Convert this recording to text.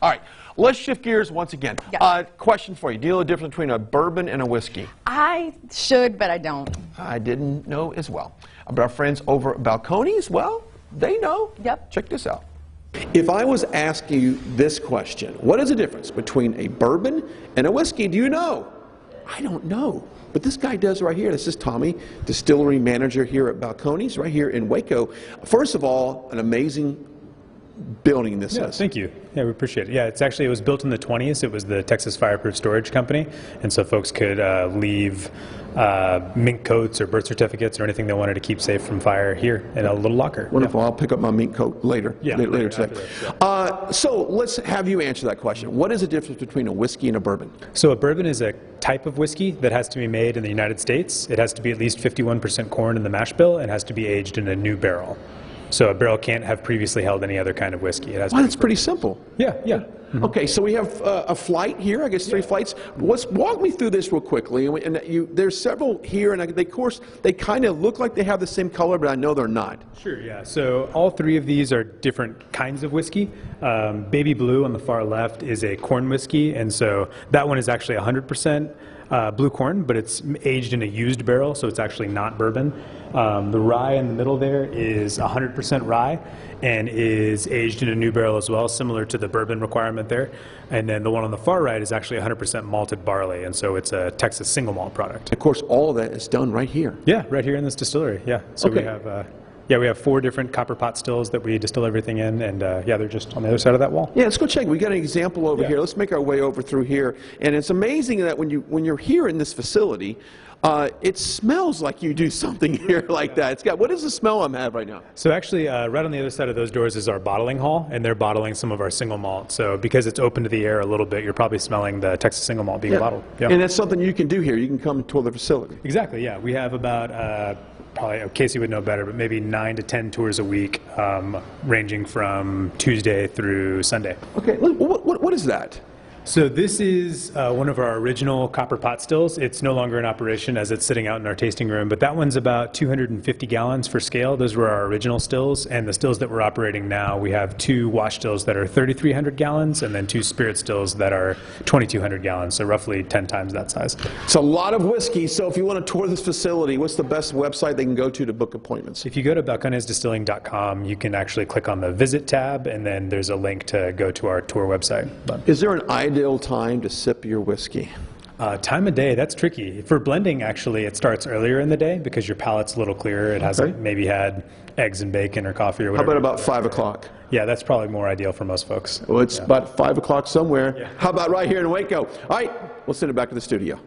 All right, let's shift gears once again. Yeah. Question for you. Do you know the difference between a bourbon and a whiskey? I should, but I don't. I didn't know as well. But our friends over at Balcones, well, they know. Yep. Check this out. If I was asking you this question, what is the difference between a bourbon and a whiskey? Do you know? I don't know. But this guy does right here. This is Tommy, distillery manager here at Balcones, right here in Waco. First of all, an amazing building this is. Thank you. Yeah, we appreciate it. Yeah, it was built in the 20s. It was the Texas Fireproof Storage Company, and so folks could leave mink coats or birth certificates or anything they wanted to keep safe from fire here in a little locker. Wonderful. Yeah. I'll pick up my mink coat later. Yeah, later today. That, yeah. So let's have you answer that question. What is the difference between a whiskey and a bourbon? So a bourbon is a type of whiskey that has to be made in the United States. It has to be at least 51% corn in the mash bill and has to be aged in a new barrel. So a barrel can't have previously held any other kind of whiskey. It has that's pretty simple. Yeah, yeah. Mm-hmm. Okay, so we have a flight here, I guess 3 flights. Let's walk me through this real quickly. There's several here, and of course, they kind of look like they have the same color, but I know they're not. Sure, yeah. So all 3 of these are different kinds of whiskey. Baby Blue on the far left is a corn whiskey, and so that one is actually 100% blue corn, but it's aged in a used barrel, so it's actually not bourbon. The rye in the middle there is 100% rye and is aged in a new barrel as well, similar to the bourbon requirement there. And then the one on the far right is actually 100% malted barley, and so it's a Texas single malt product. Of course, all of that is done right here. Yeah, right here in this distillery, yeah. So okay. we have 4 different copper pot stills that we distill everything in, and they're just on the other side of that wall. Yeah, let's go check. We got an example over here. Let's make our way over through here. And it's amazing that when you're here in this facility, it smells like you do something here like that. What is the smell I'm having right now? So actually, right on the other side of those doors is our bottling hall, and they're bottling some of our single malt. So because it's open to the air a little bit, you're probably smelling the Texas single malt being bottled. Yeah. And that's something you can do here. You can come tour the facility. Exactly, yeah. We have about, probably Casey would know better, but maybe 9 to 10 tours a week, ranging from Tuesday through Sunday. Okay, what is that? So this is one of our original copper pot stills. It's no longer in operation as it's sitting out in our tasting room, but that one's about 250 gallons for scale. Those were our original stills, and the stills that we're operating now, we have 2 wash stills that are 3,300 gallons and then 2 spirit stills that are 2,200 gallons, so roughly 10 times that size. It's a lot of whiskey, so if you want to tour this facility, what's the best website they can go to book appointments? If you go to balconesdistilling.com, you can actually click on the Visit tab, and then there's a link to go to our tour website. Is there an ideal time to sip your whiskey? Time of day, that's tricky. For blending, actually, it starts earlier in the day because your palate's a little clearer. It hasn't maybe had eggs and bacon or coffee or whatever. How about 5 o'clock? Yeah, that's probably more ideal for most folks. Well, it's about 5 o'clock somewhere. Yeah. How about right here in Waco? All right, we'll send it back to the studio.